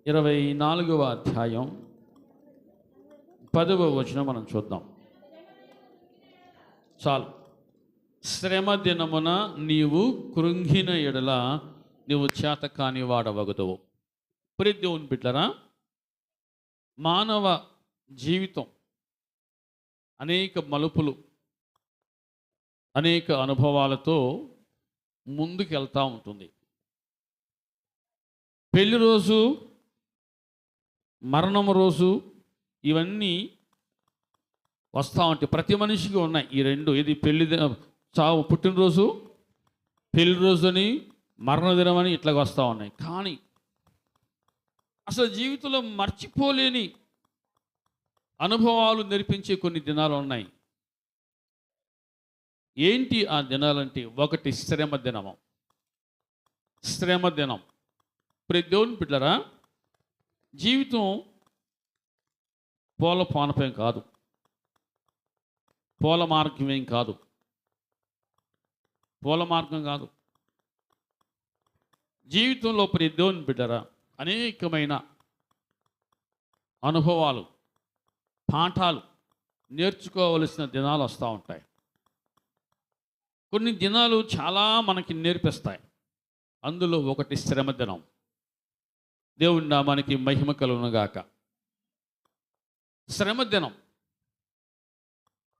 24వ అధ్యాయం 10వ వచనం మనం చూద్దాం. చాలు. శ్రమ దినమున నీవు కృంగిన ఎడల నీవు చేతకాని వాడవగదువు. ప్రియ దేవుని బిడ్డలారా, మానవ జీవితం అనేక మలుపులు, అనేక అనుభవాలతో ముందుకు వెళ్తూ ఉంటుంది. పెళ్లి రోజు, మరణం రోజు, ఇవన్నీ వస్తూ ఉంటాయి. ప్రతి మనిషికి ఉన్నాయి ఈ రెండు. ఇది పెళ్లి చావు, పుట్టినరోజు, పెళ్లి రోజు అని, మరణదినం అని ఇట్లాగ వస్తూ ఉన్నాయి. కానీ అసలు జీవితంలో మర్చిపోలేని అనుభవాలు నేర్పించే కొన్ని దినాలు ఉన్నాయి. ఏంటి ఆ దినాలంటే, ఒకటి శ్రమ దినము. శ్రమ దినం. ప్రతి దేవుని బిడ్డలారా, జీవితం పూల పానపేం కాదు, పూల మార్గమేం కాదు, పూల మార్గం కాదు. జీవితంలో ప్రతి దేవుని బిడ్డలారా అనేకమైన అనుభవాలు, పాఠాలు నేర్చుకోవలసిన దినాలు వస్తూ ఉంటాయి. కొన్ని దినాలు చాలా మనకి నేర్పిస్తాయి. అందులో ఒకటి శ్రమ దినం. దేవుని నామానికి మహిమ కలుగునుగాక. శ్రమ దినం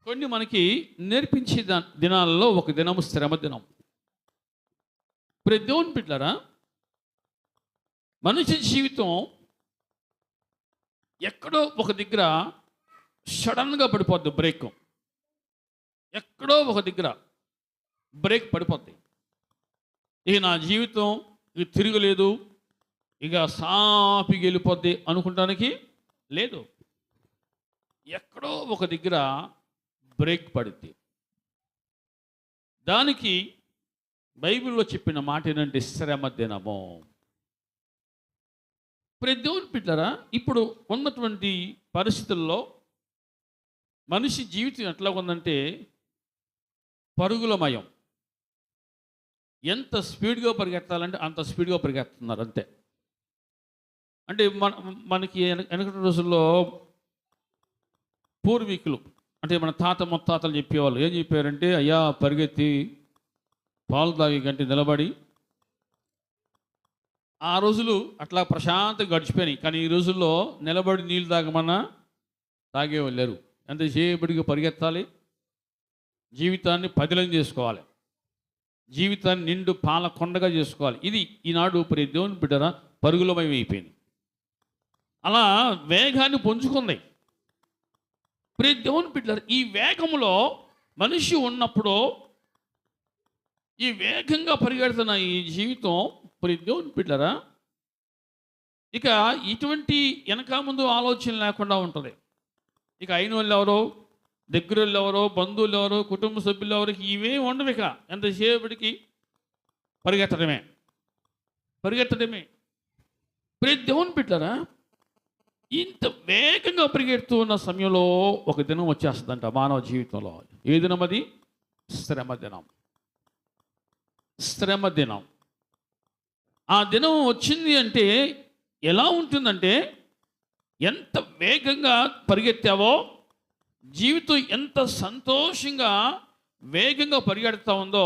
కొన్ని మనకి నేర్పించే దినాలలో ఒక దినము శ్రమ దినం. ప్రతి దేవుని బిడ్డలారా, మనిషి జీవితం ఎక్కడో ఒక దగ్గర సడన్గా పడిపోద్ది. బ్రేక్ ఎక్కడో ఒక దగ్గర బ్రేక్ పడిపోద్ది. ఇక నా జీవితం ఇక తిరగలేదు, ఇక సాపికి వెళ్ళిపోద్ది అనుకుంటానికి లేదు. ఎక్కడో ఒక దగ్గర బ్రేక్ పడుద్ది. దానికి బైబిల్లో చెప్పిన మాట ఏంటంటే శ్రమ దినము. ప్రతి దేవుని బిడ్డలారా, ఇప్పుడు ఉన్నటువంటి పరిస్థితుల్లో మనిషి జీవితం ఎట్లా ఉందంటే పరుగులమయం. ఎంత స్పీడ్గా పరిగెత్తాలంటే అంత స్పీడ్గా పరిగెత్తున్నారు అంతే. అంటే మనకి వెనకటి రోజుల్లో పూర్వీకులు, అంటే మన తాత ముత్తాతలు చెప్పేవాళ్ళు ఏం చెప్పారంటే, అయ్యా పరిగెత్తి పాలు తాగి గంటి నిలబడి, ఆ రోజులు అట్లా ప్రశాంతంగా గడిచిపోయినాయి. కానీ ఈ రోజుల్లో నిలబడి నీళ్ళు తాగమన్నా తాగేవాళ్ళు లేరు. ఎంతసేపటిగా పరిగెత్తాలి, జీవితాన్ని పదిలం చేసుకోవాలి, జీవితాన్ని నిండు పాల కొండగా చేసుకోవాలి. ఇది ఈనాడు ప్రతి దేవుని బిడ్డరా పరుగులమయం అయిపోయింది. అలా వేగాన్ని పుంజుకుంది. ప్రతి దేవుని బిడ్డరా, ఈ వేగంలో మనిషి ఉన్నప్పుడు, ఈ వేగంగా పరిగెడుతున్న ఈ జీవితం ప్రతి దేవుని బిడ్డరా ఇక ఇటువంటి వెనక ముందు ఆలోచన లేకుండా ఉంటుంది. ఇక అయిన వాళ్ళు ఎవరో, దగ్గర వాళ్ళు ఎవరో, బంధువులు ఎవరో, కుటుంబ సభ్యులు ఎవరికి ఇవే ఉండవు. ఇక ఎంతసేపటికి పరిగెత్తడమే. ప్రతి దేవుని బిడ్డలారా, ఇంత వేగంగా పరిగెడుతూ ఉన్న సమయంలో ఒక దినం వచ్చేస్తుందంట మానవ జీవితంలో. ఏ దినం అది? శ్రమ దినం. శ్రమ దినం. ఆ దినం వచ్చింది అంటే ఎలా ఉంటుందంటే, ఎంత వేగంగా పరిగెత్తావో, జీవితం ఎంత సంతోషంగా వేగంగా పరిగెడుతూ ఉందో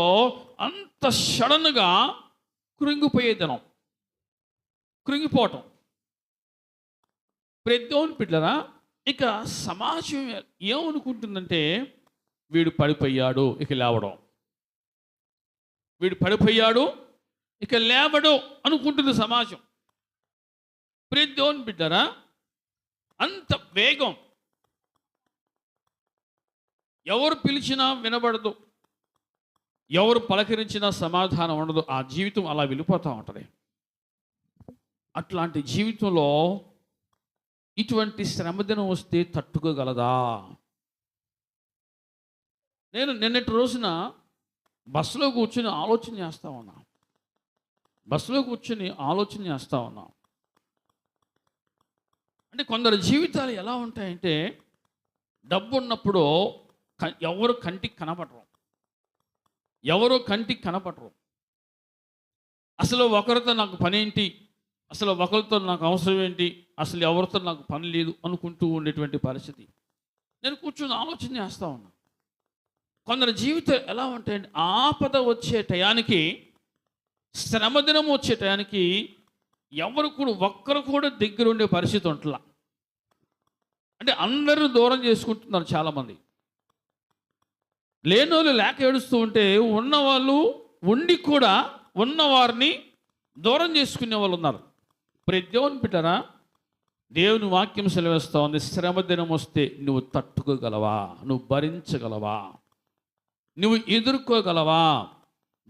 అంత సడన్గా కృంగిపోయే దినం, కృంగిపోవటం. ప్రతి దేవుని బిడ్డలారా, ఇక సమాజం ఏమనుకుంటుందంటే, వీడు పడిపోయాడు ఇక లేవడం, వీడు పడిపోయాడు ఇక లేవడు అనుకుంటుంది సమాజం. ప్రతి దేవుని బిడ్డలారా, అంత వేగం. ఎవరు పిలిచినా వినబడదు, ఎవరు పలకరించినా సమాధానం ఉండదు. ఆ జీవితం అలా వెళ్ళిపోతూ ఉంటుంది. అట్లాంటి జీవితంలో ఇటువంటి శ్రమదినం వస్తే తట్టుకోగలదా? నేను నిన్నటి రోజున బస్సులో కూర్చొని ఆలోచన చేస్తూ ఉన్నా. అంటే కొందరు జీవితాలు ఎలా ఉంటాయంటే, డబ్బు ఉన్నప్పుడు ఎవరు కంటికి కనపడరు. అసలు ఒకరితో నాకు పనేంటి, అసలు ఒకరితో నాకు అవసరం ఏంటి, అసలు ఎవరితో నాకు పని లేదు అనుకుంటూ ఉండేటువంటి పరిస్థితి. నేను కూర్చొని ఆలోచన చేస్తూ ఉన్నా. కొందరి జీవితం ఎలా ఉంటాయండి, ఆపద వచ్చే టయానికి, శ్రమదినం వచ్చే టయానికి ఎవరు కూడా ఒక్కరు కూడా దగ్గర ఉండే పరిస్థితి ఉంటలా. అంటే అందరూ దూరం చేసుకుంటున్నారు చాలామంది. లేనోళ్ళు లేక ఏడుస్తూ ఉంటే ఉన్నవాళ్ళు ఉండి కూడా ఉన్నవారిని దూరం చేసుకునే వాళ్ళు ఉన్నారు. ప్రతి దేవుని బిడ్డరా, దేవుని వాక్యం సెలవిస్తూ ఉంది, శ్రమ దినం వస్తే నువ్వు తట్టుకోగలవా, నువ్వు భరించగలవా, నువ్వు ఎదుర్కోగలవా?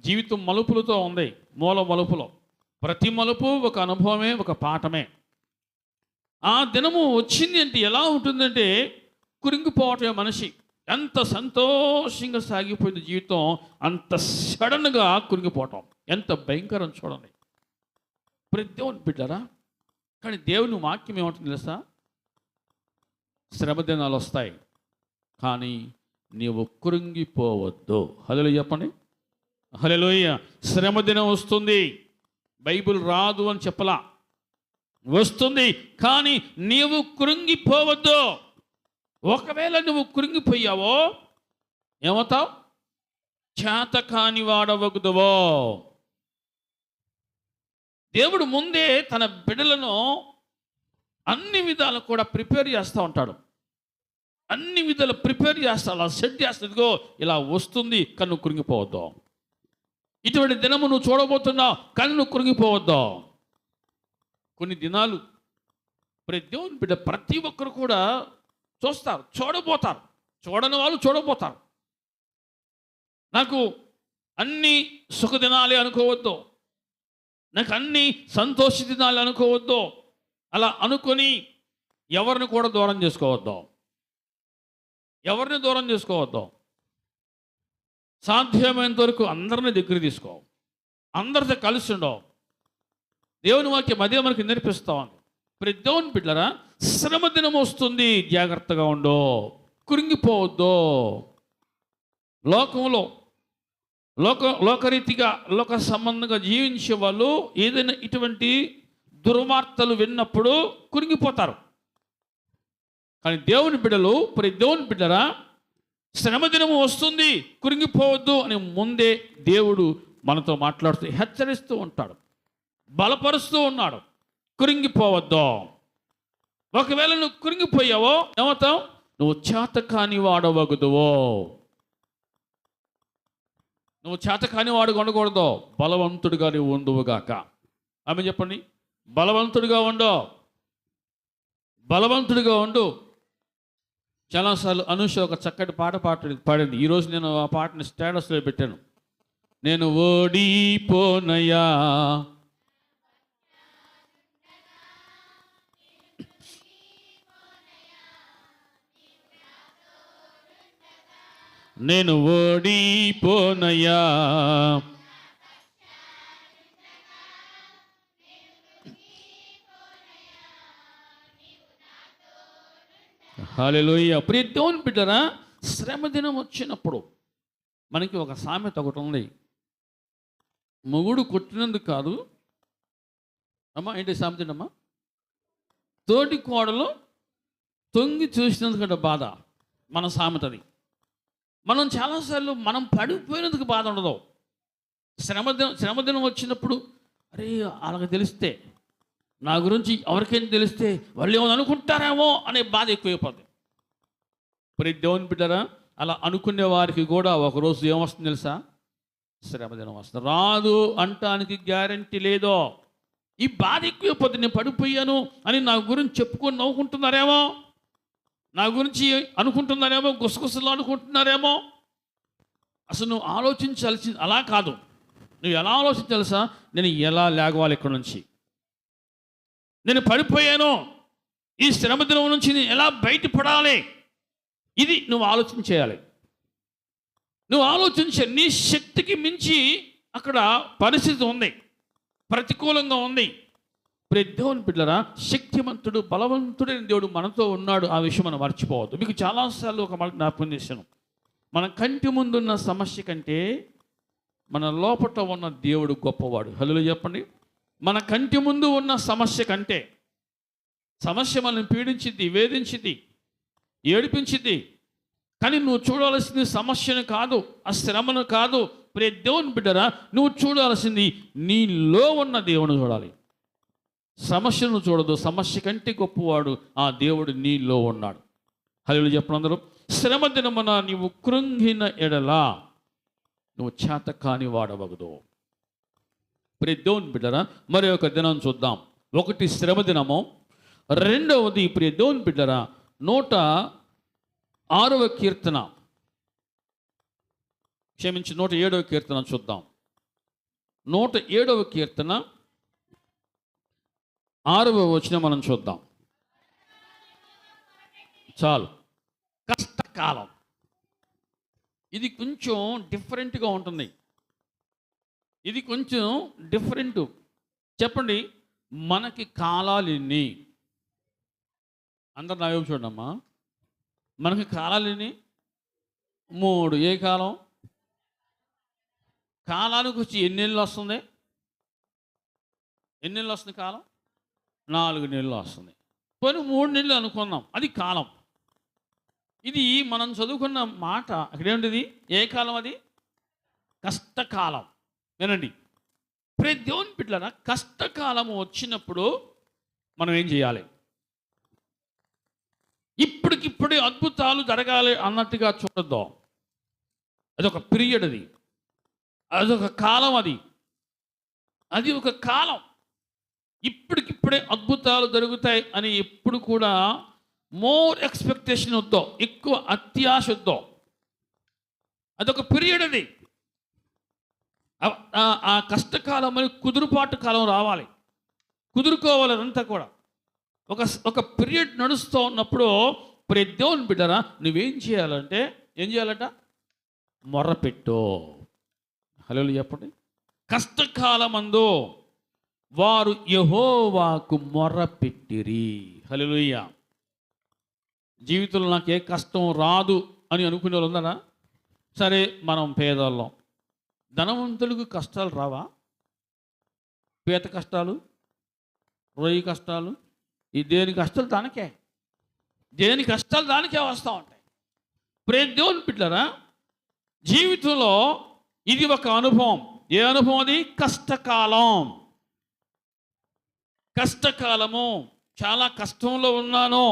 జీవితం మలుపులతో ఉంది, మూల మలుపులో. ప్రతి మలుపు ఒక అనుభవమే, ఒక పాఠమే. ఆ దినము వచ్చింది అంటే ఎలా ఉంటుందంటే కురింగిపోవటమే మనిషి. ఎంత సంతోషంగా సాగిపోయింది జీవితం, అంత సడన్గా కురింగిపోవటం ఎంత భయంకరం చూడండి. ప్రతి దేవుని బిడ్డరా, కానీ దేవుని వాక్యం ఏమంటుంది తెలుసా? శ్రమ దినాలు వస్తాయి, కానీ నీవు కృంగిపోవద్దు. హల్లెలూయా చెప్పండి, హల్లెలూయా. శ్రమ దినం వస్తుంది, బైబిల్ రాదు అని చెప్పలా, వస్తుంది, కానీ నీవు కృంగిపోవద్దు. ఒకవేళ నువ్వు కృంగిపోయావో ఏమవుతావు? చేతకాని వాడవగుదువో. దేవుడు ముందే తన బిడ్డలను అన్ని విధాలు కూడా ప్రిపేర్ చేస్తూ ఉంటాడు. అన్ని విధాలు ప్రిపేర్ చేస్తా, అలా సెట్ చేస్తుందిగో ఇలా వస్తుంది, కానీ నువ్వు కృంగిపోవద్దు. ఇటువంటి దినము నువ్వు చూడబోతున్నావు, కానీ నువ్వు కృంగిపోవద్దు. కొన్ని దినాలు ప్రతి దేవుని బిడ్డ ప్రతి ఒక్కరు కూడా చూస్తారు, చూడబోతారు. చూడని వాళ్ళు చూడబోతారు. నాకు అన్ని సుఖదినాలే అనుకోవద్దు, నాకు అన్ని సంతోష దినాలు అనుకోవద్దు. అలా అనుకొని ఎవరిని కూడా దూరం చేసుకోవద్దు, ఎవరిని దూరం చేసుకోవద్దు. సాధ్యమైనంత వరకు అందరిని దగ్గర తీసుకో, అందరితో కలిసి ఉండవు. దేవుని వాక్యం అదే మనకి నేర్పిస్తామని. ప్రతి దేవుని బిడ్డరా, శ్రమ దినం వస్తుంది, జాగ్రత్తగా ఉండో, కురింగిపోవద్దు. లోకంలో లోకరీతిగా లోక సంబంధంగా జీవించే వాళ్ళు ఏదైనా ఇటువంటి దుర్వార్తలు విన్నప్పుడు కురింగిపోతారు. కానీ దేవుని బిడ్డలు, ప్రతి దేవుని బిడ్డరా, శ్రమదినము వస్తుంది, కురింగిపోవద్దు అని ముందే దేవుడు మనతో మాట్లాడుతూ హెచ్చరిస్తూ ఉంటాడు, బలపరుస్తూ ఉన్నాడు. కురింగిపోవద్దు. ఒకవేళ నువ్వు కురింగిపోయావో ఏమవుతావు? నువ్వు చేతకాని వాడవగుదువో. నువ్వు చేతకాని వాడుగా ఉండకూడదు, బలవంతుడిగా నువ్వు ఉండువుగాక. ఆమె చెప్పండి, బలవంతుడిగా ఉండు, బలవంతుడిగా ఉండు. చాలాసార్లు అనుష ఒక చక్కటి పాట పాడింది. ఈరోజు నేను ఆ పాటని స్టేటస్లో పెట్టాను. నేను ఓడిపోనయా, నేను ఓడిపోనయా, హల్లెలూయా. ప్రియ దేవుని బిడ్డరా, శ్రమ దినం వచ్చినప్పుడు మనకి ఒక సామెత ఒకటి ఉంది. మొగుడు కొట్టినందుకు కాదు అమ్మా, ఏంటి సామెత అమ్మా? తోటి కోడలు తొంగి చూసినందుకంటే బాధ మన సామెతది. మనం చాలాసార్లు మనం పడిపోయినందుకు బాధ ఉండదు. శ్రమదినం వచ్చినప్పుడు అరే వాళ్ళకి తెలిస్తే, నా గురించి ఎవరికైనా తెలిస్తే వాళ్ళు ఏమో అనుకుంటారేమో అనే బాధ ఎక్కువైపోతుంది. ప్రతి దేవుని బిడ్డరా, అలా అనుకునే వారికి కూడా ఒకరోజు ఏమొస్తుంది తెలుసా? శ్రమదినం వస్తుంది. రాదు అంటానికి గ్యారంటీ లేదో. ఈ బాధ ఎక్కువైపోతుంది. నేను పడిపోయాను అని నా గురించి చెప్పుకొని నవ్వుకుంటున్నారేమో, నా గురించి అనుకుంటున్నారేమో, గుసగుసలు అనుకుంటున్నారేమో. అసలు నువ్వు ఆలోచించాల్సింది అలా కాదు. నువ్వు ఎలా ఆలోచించాల్సా? నేను ఎలా లేగవాలి ఇక్కడ నుంచి, నేను పడిపోయాను, ఈ శ్రమదినం నుంచి నేను ఎలా బయటపడాలి, ఇది నువ్వు ఆలోచన చేయాలి. నువ్వు ఆలోచించే నీ శక్తికి మించి అక్కడ పరిస్థితి ఉంది, ప్రతికూలంగా ఉంది. ప్రతి దేవుని బిడ్డరా, శక్తిమంతుడు బలవంతుడైన దేవుడు మనతో ఉన్నాడు. ఆ విషయం మనం మర్చిపోవద్దు. మీకు చాలాసార్లు ఒక మాట జ్ఞాపకం చేశాను. మన కంటి ముందున్న సమస్య కంటే మన లోపట ఉన్న దేవుడు గొప్పవాడు. హల్లెలూయా చెప్పండి. మన కంటి ముందు ఉన్న సమస్య కంటే సమస్య మనల్ని పీడించింది, వేధించింది, ఏడిపించింది. కానీ నువ్వు చూడాల్సింది సమస్యను కాదు, ఆ శ్రమను కాదు. ప్రియ దేవుని బిడ్డరా, నువ్వు చూడాల్సింది నీలో ఉన్న దేవుని చూడాలి. సమస్యను చూడదు. సమస్య కంటే గొప్పవాడు ఆ దేవుడు నీలో ఉన్నాడు. హల్లెలూయా చెప్పండి అందరూ. శ్రమ దినమున నీవు కృంగిన ఎడలా నువ్వు చేత కాని వాడవగదు. ప్రియ దేవుని బిడ్డరా, మరి ఒక దినం చూద్దాం. ఒకటి శ్రమ దినము, రెండవది ప్రియ దేవుని బిడ్డరా 106వ కీర్తన, క్షమించి 107వ కీర్తన చూద్దాం. 107వ కీర్తన 6వ వచనం మనం చూద్దాం. చాలు. కష్టకాలం ఇది కొంచెం డిఫరెంట్గా ఉంటుంది. ఇది కొంచెం డిఫరెంట్. చెప్పండి, మనకి కాలాలు ఎన్ని? అందరు నా వైపు చూడమ్మా. మనకి కాలాలు ఎన్ని? 3. ఏ కాలం? కాలానికి వచ్చి ఎన్ని నెలలు వస్తుంది? ఎన్ని నెలలు వస్తుంది కాలం? 4 నెలలు వస్తుంది. పోనీ 3 నెలలు అనుకున్నాం, అది కాలం. ఇది మనం చదువుకున్న మాట అక్కడేంటిది? ఏ కాలం అది? కష్టకాలం. వినండి ప్రియ దేవుని బిడ్డలారా, కష్టకాలము వచ్చినప్పుడు మనం ఏం చేయాలి? ఇప్పటికిప్పుడే అద్భుతాలు జరగాలి అన్నట్టుగా చూడద్దు. అదొక పీరియడ్, అదొక కాలం. అది ఒక కాలం. ఇప్పటికిప్పుడే అద్భుతాలు జరుగుతాయి అని ఎప్పుడు కూడా మోర్ ఎక్స్పెక్టేషన్ వద్దో, ఎక్కువ అత్యాశ వద్దో. అదొక పీరియడ్. ఆ కష్టకాలం అని కుదురుపాటు కాలం రావాలి, కుదురుకోవాలి. అదంతా కూడా ఒక పీరియడ్ నడుస్తూ ఉన్నప్పుడు ప్రియ దేవుని బిడ్డరా, నువ్వేం చేయాలంటే ఏం చేయాలట? మొర్రపెట్టు. హల్లెలూయా చెప్పండి. కష్టకాలమందు వారు యెహోవాకు మొర్రపెట్టిరి. హల్లెలూయా. జీవితంలో నాకు ఏ కష్టం రాదు అని అనుకునే వాళ్ళు ఉందనా? సరే, మనం పేదవాళ్ళం. ధనవంతులకు కష్టాలు రావా? పీత కష్టాలు, రొయ్యి కష్టాలు, ఈ దేని కష్టాలు దానికే, దేని కష్టాలు దానికే వస్తూ ఉంటాయి. ప్రియ దేవుని బిడ్డలారా, జీవితంలో ఇది ఒక అనుభవం. ఏ అనుభవం అది? కష్టకాలం. కష్టకాలము, చాలా కష్టంలో ఉన్నాను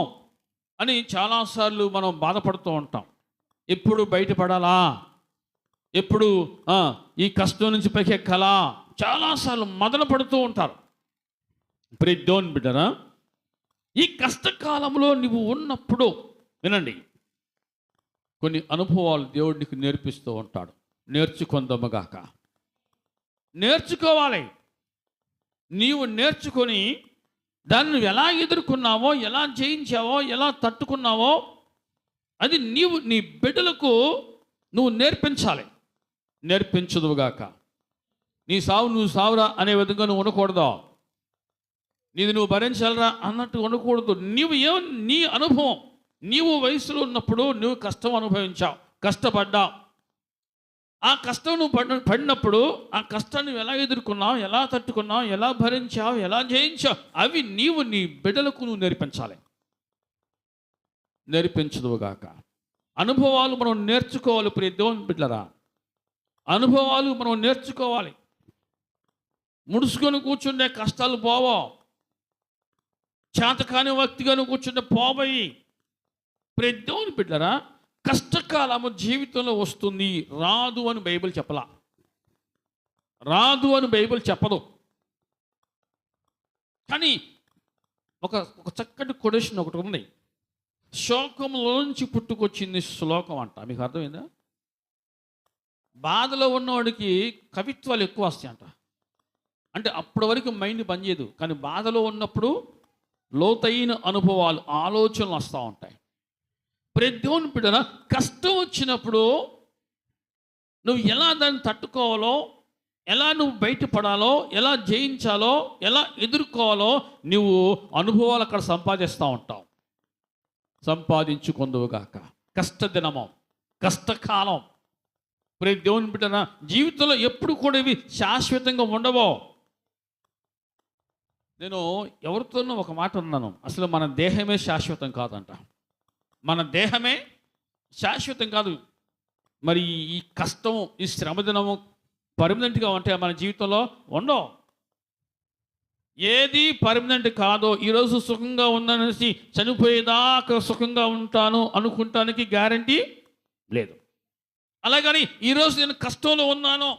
అని చాలాసార్లు మనం బాధపడుతూ ఉంటాం. ఎప్పుడు బయటపడాలా, ఎప్పుడు ఈ కష్టం నుంచి పైకెక్కాలా, చాలాసార్లు మొదలు పడుతూ ఉంటారు. ప్రియ దేవుని బిడ్డరా, ఈ కష్టకాలంలో నువ్వు ఉన్నప్పుడు వినండి, కొన్ని అనుభవాలు దేవుడు నీకు నేర్పిస్తూ ఉంటాడు. నేర్చుకొందముగాక. నేర్చుకోవాలి. నీవు నేర్చుకొని దాన్ని ఎలా ఎదుర్కొన్నావో, ఎలా జయించావో, ఎలా తట్టుకున్నావో అది నీవు నీ బిడ్డలకు నువ్వు నేర్పించాలి. నేర్పించదువుగాక. నీ సావు నువ్వు సావురా అనే విధంగా నువ్వు ఉండకూడదు. నీది నువ్వు భరించాలరా అన్నట్టు ఉండకూడదు. నీ అనుభవం, నీవు వయసులో ఉన్నప్పుడు నువ్వు కష్టం అనుభవించావు, కష్టపడ్డావు. ఆ కష్టం నువ్వు పడినప్పుడు ఆ కష్టాన్ని ఎలా ఎదుర్కొన్నావు, ఎలా తట్టుకున్నావు, ఎలా భరించావు, ఎలా జయించావు, అవి నీవు నీ బిడ్డలకు నువ్వు నేర్పించాలి. నేర్పించదువుగాక. అనుభవాలు మనం నేర్చుకోవాలి. ప్రియ దేవుని బిడ్డలారా, అనుభవాలు మనం నేర్చుకోవాలి. ముడుచుకొని కూర్చుండే కష్టాలు పోవో, చేతకాని వ్యక్తిగాను కూర్చుంటే పోబోయి. ప్రియ దేవుని బిడ్డలారా, కష్టకాలము జీవితంలో వస్తుంది, రాదు అని బైబిల్ చెప్పలా. రాదు అని బైబిల్ చెప్పదు. కానీ ఒక చక్కటి కొటేషన్ ఒకటి ఉంది. శోకంలోంచి పుట్టుకొచ్చింది శ్లోకం అంట. మీకు అర్థమైందా? బాధలో ఉన్నవాడికి కవిత్వాలు ఎక్కువ వస్తాయంట. అంటే అప్పటి వరకు మైండ్ పనిచేయదు, కానీ బాధలో ఉన్నప్పుడు లోతైన అనుభవాలు, ఆలోచనలు వస్తూ ఉంటాయి. ప్రియ దేవుని బిడ్డలారా, కష్టం వచ్చినప్పుడు నువ్వు ఎలా దాన్ని తట్టుకోవాలో, ఎలా నువ్వు బయటపడాలో, ఎలా జయించాలో, ఎలా ఎదుర్కోవాలో నువ్వు అనుభవాలు అక్కడ సంపాదిస్తూ ఉంటావు. సంపాదించుకొందువుగాక. కష్టదినము, కష్టకాలం. ప్రియ దేవుని బిడ్డలారా, జీవితంలో ఎప్పుడు కూడా ఇవి శాశ్వతంగా ఉండవో. నేను ఎవరితోనో ఒక మాట ఉన్నాను, అసలు మన దేహమే శాశ్వతం కాదంట. మన దేహమే శాశ్వతం కాదు. మరి ఈ కష్టం, ఈ శ్రమదినము పర్మనెంట్గా ఉంటే మన జీవితంలో ఉండవు. ఏది పర్మనెంట్ కాదో, ఈరోజు సుఖంగా ఉందనేసి చనిపోయేదాకా సుఖంగా ఉంటాను అనుకుంటానికి గ్యారంటీ లేదు. అలాగని ఈరోజు నేను కష్టంలో ఉన్నాను,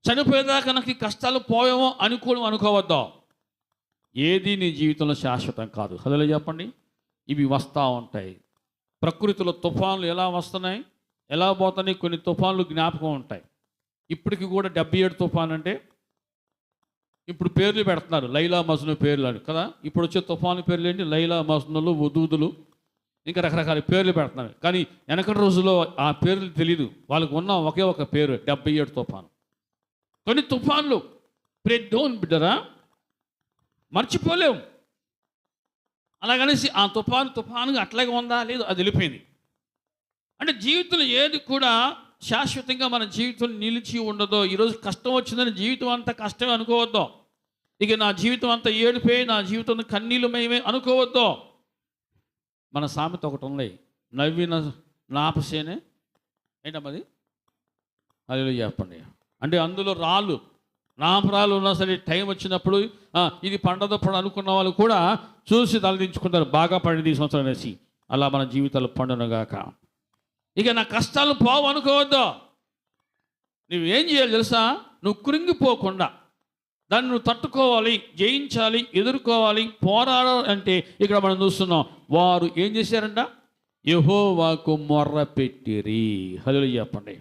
చనిపోయేదాకా నాకు ఈ కష్టాలు పోయేమో అనుకోవద్దా. ఏది నీ జీవితంలో శాశ్వతం కాదు. హల్లెలూయా చెప్పండి. ఇవి వస్తూ ఉంటాయి. ప్రకృతిలో తుఫాన్లు ఎలా వస్తున్నాయి, ఎలా పోతున్నాయి, కొన్ని తుఫాన్లు జ్ఞాపకం ఉంటాయి. ఇప్పటికి కూడా 77 తుఫాన్ అంటే ఇప్పుడు పేర్లు పెడుతున్నారు, లైలా మజ్ను పేర్లు అని కదా. ఇప్పుడు వచ్చే తుఫాను పేర్లు ఏంటి? లైలా మజ్నులు, ఉదూదులు, ఇంకా రకరకాల పేర్లు పెడుతున్నారు. కానీ వెనకటి రోజుల్లో ఆ పేర్లు తెలియదు. వాళ్ళకు ఉన్న ఒకే ఒక పేరు 77 తుఫాను. కొన్ని తుఫాన్లు దేవుని బిడ్డరా మర్చిపోలేము. అలాగనేసి ఆ తుఫానుగా అట్లాగే ఉందా లేదు, అది వెళ్ళిపోయింది. అంటే జీవితంలో ఏది కూడా శాశ్వతంగా మన జీవితం నిలిచి ఉండదో. ఈరోజు కష్టం వచ్చిందని జీవితం అంతా కష్టమే అనుకోవద్దు. ఇక నా జీవితం అంతా ఏడిపోయి, నా జీవితం కన్నీళ్ళమయమే అనుకోవద్దు. మన సామెత ఒకటి ఉంది, నవ్విన నాపసేనే ఏంటమ్మది, అది చెప్పండి. అంటే అందులో రాళ్ళు, నాపరాలు ఉన్నా సరే టైం వచ్చినప్పుడు ఇది పండదప్పుడు అనుకున్న వాళ్ళు కూడా చూసి తలదించుకుంటారు, బాగా పండింది ఈ సంవత్సరం అనేసి. అలా మన జీవితాలు పండునగాక. ఇక నా కష్టాలు పోవు అనుకోవద్దు. నువ్వేం చేయాలి తెలుసా? నువ్వు కృంగిపోకుండా దాన్ని నువ్వు తట్టుకోవాలి, జయించాలి, ఎదుర్కోవాలి, పోరాడాలి. అంటే ఇక్కడ మనం చూస్తున్నాం, వారు ఏం చేశారంట? యెహోవాకు మొర్ర పెట్టిరి. హల్లెలూయా చెప్పండి.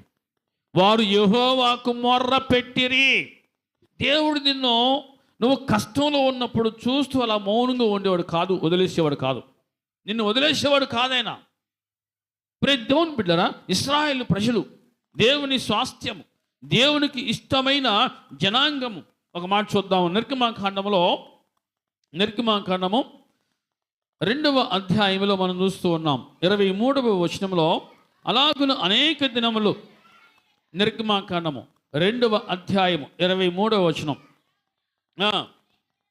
వారు యెహోవాకు మొర్ర పెట్టిరి. దేవుడు నువ్వు కష్టంలో ఉన్నప్పుడు చూస్తూ అలా మౌనంగా ఉండేవాడు కాదు, వదిలేసేవాడు కాదు. నిన్ను వదిలేసేవాడు కాదైనా. దేవుని బిడ్డరా, ఇశ్రాయేలు ప్రజలు దేవుని స్వాస్థ్యము, దేవునికి ఇష్టమైన జనాంగము. ఒక మాట చూద్దాము. నిర్గమాకాండము 2వ అధ్యాయంలో మనం చూస్తూ ఉన్నాం. 23వ వచనంలో, అలాగున అనేక దినములు, నిర్గమాకాండము 2వ అధ్యాయము 23వ వచనం,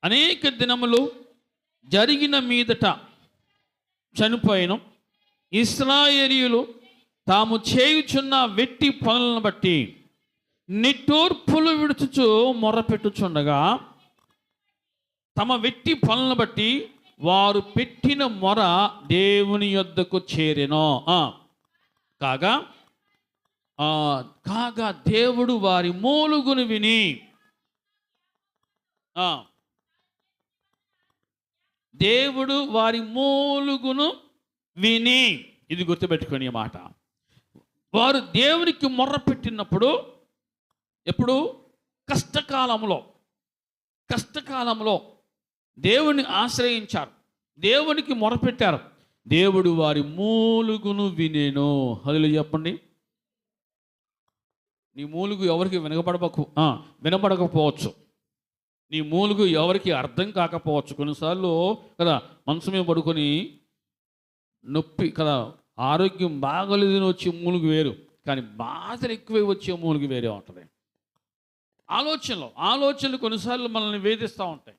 అనేక దినములు జరిగిన మీదట చనిపోయిన ఇశ్రాయేలీయులు తాము చేయుచున్న వెట్టి పనులను బట్టి నిట్టూర్పులు విడుచుచు మొరపెట్టుచుండగా, తమ వెట్టి పనులను బట్టి వారు పెట్టిన మొర దేవుని యొద్దకు చేరెను. కాగా దేవుడు వారి మూలుగును విని, దేవుడు వారి మూలుగును విని, ఇది గుర్తుపెట్టుకొని మాట. వారు దేవునికి మొర్ర పెట్టినప్పుడు, ఎప్పుడు? కష్టకాలంలో దేవుని ఆశ్రయించారు, దేవునికి మొరపెట్టారు. దేవుడు వారి మూలుగును వినేను. హల్లెలూయా చెప్పండి. నీ మూలుగు ఎవరికి వినపడకపోవచ్చు, నీ మూలుగు ఎవరికి అర్థం కాకపోవచ్చు. కొన్నిసార్లు కదా మనసు మీద పడుకొని నొప్పి కదా, ఆరోగ్యం బాగలేదని వచ్చే మూలుగు వేరు, కానీ బాధలు ఎక్కువై వచ్చే మూలుగు వేరే ఉంటుంది. ఆలోచనలు కొన్నిసార్లు మనల్ని వేధిస్తూ ఉంటాయి.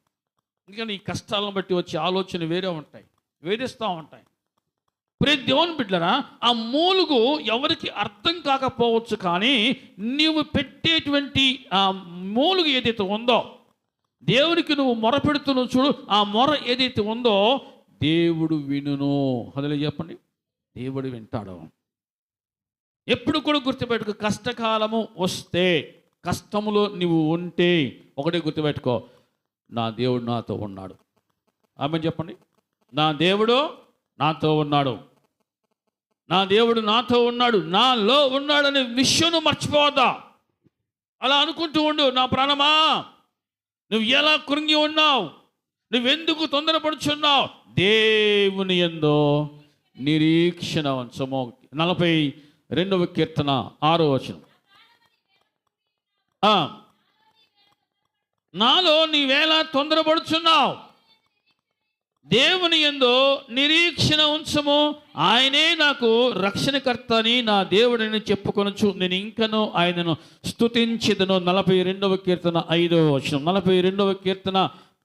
ఎందుకంటే ఈ కష్టాలను బట్టి వచ్చే ఆలోచన వేరే ఉంటాయి, వేధిస్తూ ఉంటాయి. దేవుని బిడ్డరా, ఆ మూలుగు ఎవరికి అర్థం కాకపోవచ్చు, కానీ నీవు పెట్టేటువంటి ఆ మూలుగు ఏదైతే ఉందో, దేవునికి నువ్వు మొర పెడుతున్నావు చూడు, ఆ మొర ఏదైతే ఉందో దేవుడు వినును. హల్లెలూయా చెప్పండి. దేవుడు వింటాడు. ఎప్పుడు కూడా గుర్తుపెట్టుకో, కష్టకాలము వస్తే, కష్టములో నువ్వు ఉంటే ఒకటే గుర్తుపెట్టుకో, నా దేవుడు నాతో ఉన్నాడు. ఆమేన్ చెప్పండి. నా దేవుడు నాతో ఉన్నాడు, నా దేవుడు నాతో ఉన్నాడు, నాలో ఉన్నాడనే విషయం మర్చిపోవద్దా. అలా అనుకుంటూ ఉండు. నా ప్రాణమా, నువ్వు ఎలా కృంగి ఉన్నావు, నువ్వెందుకు తొందరపడుచున్నావు? దేవుని యందు నిరీక్షణ ఉంచము. 42వ కీర్తన 6వ వచనం. నాలో నీవేలా తొందరపడుచున్నావు? దేవుని యందు నిరీక్షణ ఉంచము. ఆయనే నాకు రక్షణకర్త అని నా దేవుడిని చెప్పుకొనొచ్చు. నేను ఇంకను ఆయనను స్తుతించెదను. 42వ కీర్తన 5వ వచనం. 42వ కీర్తన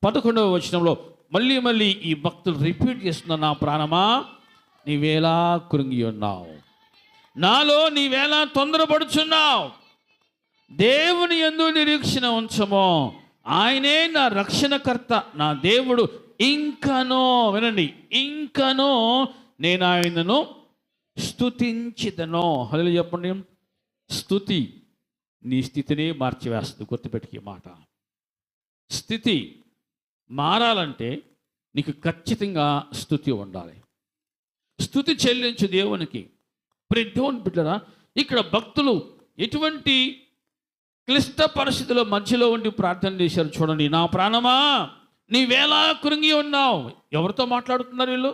11వ వచనంలో మళ్ళీ మళ్ళీ ఈ భక్తులు రిపీట్ చేస్తున్న, నా ప్రాణమా నీవేలా కృంగి ఉన్నావు, నాలో నీవేలా తొందరపడుచున్నావు, దేవుని యందు నిరీక్షణ ఉంచము, ఆయనే నా రక్షణకర్త, నా దేవుడు, ఇంకనో వినండి, ఇంకనో నేను ఆయనను స్తుతించిదను. హల్లెలూయా చెప్పండి. స్తుతి నీ స్థితిని మార్చివేస్తుంది. గుర్తుపెట్టుకు ఈ మాట. స్థితి మారాలంటే నీకు ఖచ్చితంగా స్తుతి ఉండాలి. స్తుతి చెల్లించు దేవునికి. దేవుని బిడ్డరా, ఇక్కడ భక్తులు ఎటువంటి క్లిష్ట పరిస్థితుల మధ్యలో ఉండి ప్రార్థన చేశారు చూడండి. నా ప్రాణమా నీవేలా కృంగి ఉన్నావు. ఎవరితో మాట్లాడుతున్నారు వీళ్ళు?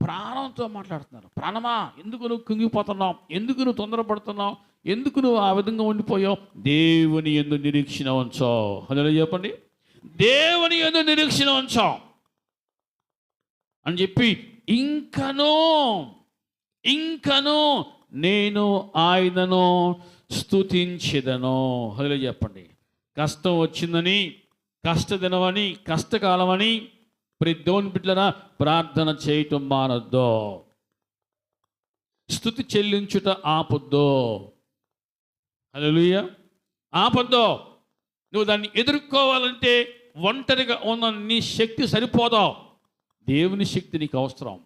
ప్రాణంతో మాట్లాడుతున్నారు. ప్రాణమా ఎందుకు నువ్వు కుంగిపోతున్నావు, ఎందుకు నువ్వు తొందరపడుతున్నావు, ఎందుకు నువ్వు ఆ విధంగా ఉండిపోయావు? దేవుని యందు నిరీక్షణ ఉంచావు. హల్లెలూయా చెప్పండి. దేవుని యందు నిరీక్షణ ఉంచావు అని చెప్పి ఇంకనూ నేను ఆయనను స్తుతించెదను. హల్లెలూయా చెప్పండి. కష్టం వచ్చిందని, కష్టదినమని, కష్టకాలమని దేవుని బిడ్డలారా ప్రార్థన చేయటం మానొద్దు. స్తుతి చెల్లించుట ఆపొద్దు. హల్లెలూయా ఆపొద్దు. నువ్వు దాన్ని ఎదుర్కోవాలంటే ఒంటరిగా ఉన్న నీ శక్తి సరిపోదు. దేవుని శక్తి నీకు అవసరం.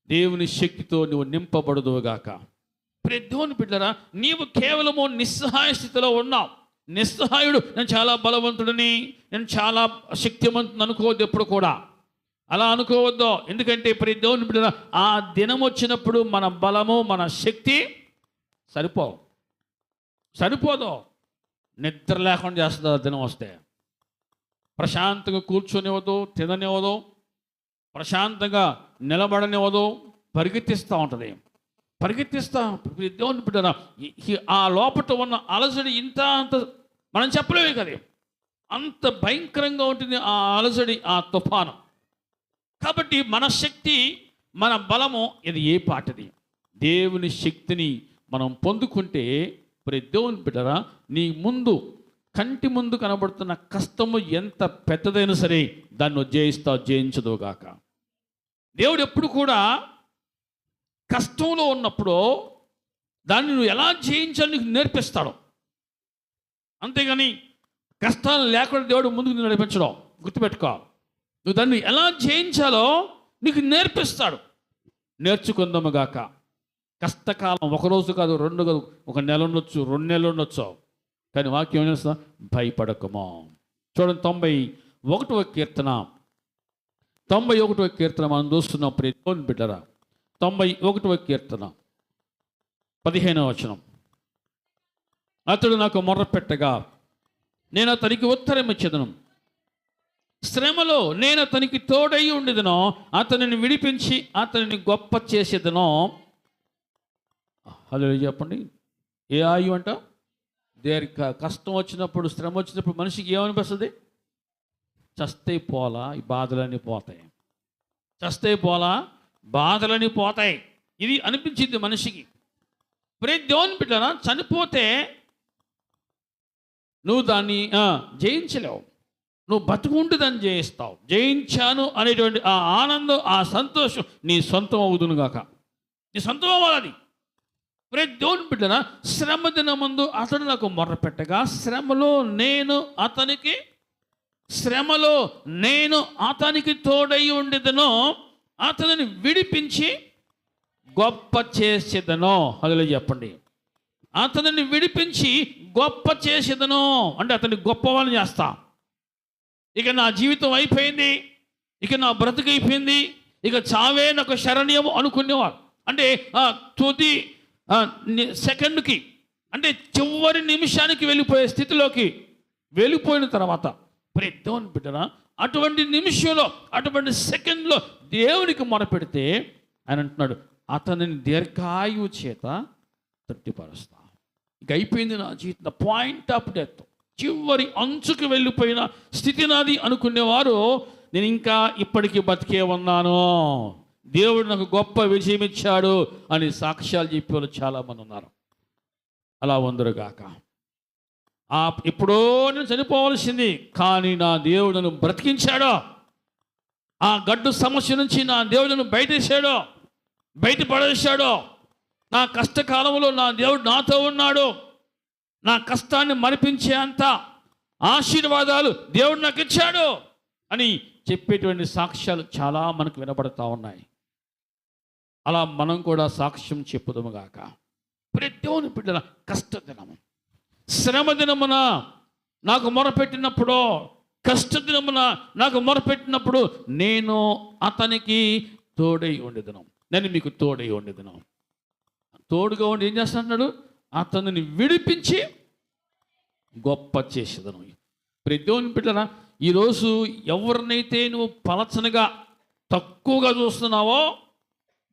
దేవుని శక్తితో నువ్వు నింపబడదువుగాక. దేవుని బిడ్డలారా, నీవు కేవలము నిస్సహాయ స్థితిలో ఉన్నావు. నిస్సహాయుడు, నేను చాలా బలవంతుడిని, నేను చాలా శక్తివంతుని అనుకోవద్దు. ఎప్పుడు కూడా అలా అనుకోవద్దు. ఎందుకంటే దేవుని బిడ్డలారా, ఆ దినం వచ్చినప్పుడు మన బలము, మన శక్తి సరిపోదు. నిద్ర లేకుండా చేస్తుంది ఆ దినం వస్తే. ప్రశాంతంగా కూర్చొనివ్వదు, తిననివ్వదు, ప్రశాంతంగా నిలబడనివ్వదు, పరిగెత్తిస్తూ ఉంటుంది. దేవుని బిడ్డలారా, ఆ లోపట ఉన్న అలజడి ఇంత అంత మనం చెప్పలేము కదా. అంత భయంకరంగా ఉంటుంది ఆ అలజడి, ఆ తుఫాను. కాబట్టి మన శక్తి, మన బలము ఇది ఏ పాటిది? దేవుని శక్తిని మనం పొందుకుంటే దేవుని బిడ్డలారా, నీ ముందు కంటి ముందు కనబడుతున్న కష్టము ఎంత పెద్దదైనా సరే దాన్ని జయించదుగాక. దేవుడు ఎప్పుడు కూడా కష్టంలో ఉన్నప్పుడు దాన్ని నువ్వు ఎలా జయించాలో నీకు నేర్పిస్తాడు. అంతేగాని కష్టాలు లేకుండా దేవుడు ముందుకు నడిపించడం. గుర్తుపెట్టుకో, నువ్వు దాన్ని ఎలా జయించాలో నీకు నేర్పిస్తాడు. నేర్చుకుందాముగాక. కష్టకాలం ఒకరోజు కాదు, 2 కాదు, 1 నెల ఉండొచ్చు, 2 నెలలు ఉండొచ్చు. కానీ వాక్యం ఏం చేస్తా? భయపడకమో. చూడండి 91వ కీర్తన. 91వ కీర్తన మనం చూస్తున్నాం. దేవుని బిడ్డరా, 91వ కీర్తన 15వ వచనం. అతడు నాకు మొర్రపెట్టగా నేను అతనికి ఉత్తరం ఇచ్చేదను, శ్రమలో నేను అతనికి తోడై ఉండేదను, అతనిని విడిపించి అతనిని గొప్ప చేసేదను. హల్లెలూయా చెప్పండి. ఏ ఆయు అంట? కష్టం వచ్చినప్పుడు, శ్రమ వచ్చినప్పుడు మనిషికి ఏమనిపిస్తుంది? చస్తే పోలా, ఈ బాధలన్నీ పోతాయి. చస్తే పోలా, బాధలని పోతాయి. ఇది అనిపించింది మనిషికి. దేవుని బిడ్డలారా, చనిపోతే నువ్వు దాన్ని జయించలేవు. నువ్వు బతుకుంటూ దాన్ని జయిస్తావు. జయించాను అనేటువంటి ఆ ఆనందం, ఆ సంతోషం నీ సొంతం అవుదునుగాక. నీ సొంతం అవ్వాలి. దేవుని బిడ్డలారా, శ్రమ దినమందు అతడు నాకు మొర్రపెట్టగా శ్రమలో నేను అతనికి తోడై ఉండేదను, అతనిని విడిపించి గొప్ప చేసేదను. హల్లెలూయా చెప్పండి. అతనిని విడిపించి గొప్ప చేసేదను అంటే అతన్ని గొప్పవాళ్ళని చేస్తా. ఇక నా జీవితం అయిపోయింది, ఇక నా బ్రతుకు అయిపోయింది, ఇక చావే నాకు శరణ్యము అనుకునేవారు. అంటే తుది సెకండ్కి, అంటే చివరి నిమిషానికి వెళ్ళిపోయే స్థితిలోకి వెళ్ళిపోయిన తర్వాత దేవుని బిడ్డరా, అటువంటి నిమిషంలో, అటువంటి సెకండ్లో దేవునికి మొరపెడితే ఆయన అంటున్నాడు, అతనిని దీర్ఘాయువు చేత తృప్తిపరుస్తా. ఇక అయిపోయింది నా జీవితం, పాయింట్ ఆఫ్ డెత్, చివరి అంచుకు వెళ్ళిపోయిన స్థితి నాది అనుకునేవారు, నేను ఇంకా ఇప్పటికీ బతికే ఉన్నాను, దేవుడు నాకు గొప్ప విజయం ఇచ్చాడు అని సాక్ష్యాలు చెప్పేవాళ్ళు చాలామంది ఉన్నారు. అలా ఉందరుగాక. ఎప్పుడో నేను చనిపోవలసింది, కానీ నా దేవుడు నన్ను బ్రతికించాడో, ఆ గడ్డు సమస్య నుంచి నా దేవుడు నన్ను బయటపడేశాడో, నా కష్టకాలంలో నా దేవుడు నాతో ఉన్నాడు, నా కష్టాన్ని మరిపించే అంత ఆశీర్వాదాలు దేవుడు నాకు ఇచ్చాడు అని చెప్పేటువంటి సాక్ష్యాలు చాలా మనకు వినబడతా ఉన్నాయి. అలా మనం కూడా సాక్ష్యం చెప్పుదాము గాక. దేవుని బిడ్డల కష్టదినము, శ్రమ దినమున నాకు మొరపెట్టినప్పుడు, కష్టదినమున నాకు మొరపెట్టినప్పుడు నేను అతనికి తోడై ఉండేదను, నేను మీకు తోడై ఉండేదను. తోడుగా ఉండి ఏం చేస్తున్నాడు? అతనిని విడిపించి గొప్ప చేసేదను. దేవుని బిడ్డల, ఈరోజు ఎవరినైతే నువ్వు పలచనగా తక్కువగా చూస్తున్నావో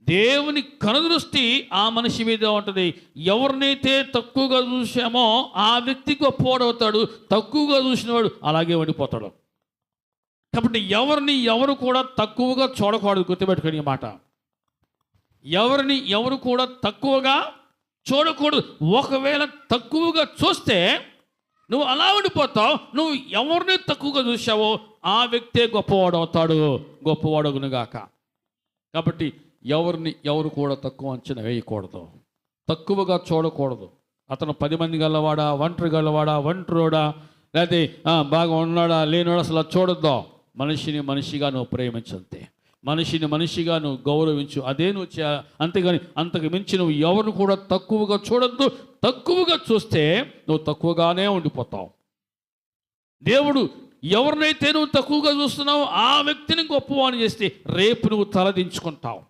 దేవుని కనుదృష్టి ఆ మనిషి మీద ఉంటుంది. ఎవరినైతే తక్కువగా చూసామో ఆ వ్యక్తి గొప్పవాడవుతాడు, తక్కువగా చూసినవాడు అలాగే ఉండిపోతాడు. కాబట్టి ఎవరు కూడా తక్కువగా చూడకూడదు. గుర్తుపెట్టుకుని ఈ మాట, ఎవరు కూడా తక్కువగా చూడకూడదు. ఒకవేళ తక్కువగా చూస్తే నువ్వు అలా ఉండిపోతావు. నువ్వు ఎవరిని తక్కువగా చూసావో ఆ వ్యక్తే గొప్పవాడగునుగాక. కాబట్టి ఎవరు కూడా తక్కువ అంచనా వేయకూడదు, తక్కువగా చూడకూడదు. అతను 10 మంది గలవాడా, ఒంటరి గలవాడా, ఒంటరోడా, లేకపోతే బాగా ఉన్నాడా లేనోడా, అసలు చూడొద్దు. మనిషిని మనిషిగా నువ్వు ప్రేమించంతే, మనిషిని మనిషిగా నువ్వు గౌరవించు, అదే నువ్వు అంతేగాని అంతకు మించి నువ్వు ఎవరు కూడా తక్కువగా చూడొద్దు. తక్కువగా చూస్తే నువ్వు తక్కువగానే ఉండిపోతావు. దేవుడు ఎవరినైతే నువ్వు తక్కువగా చూస్తున్నావో ఆ వ్యక్తిని గొప్పవాణి చేస్తే రేపు నువ్వు తలదించుకుంటావు.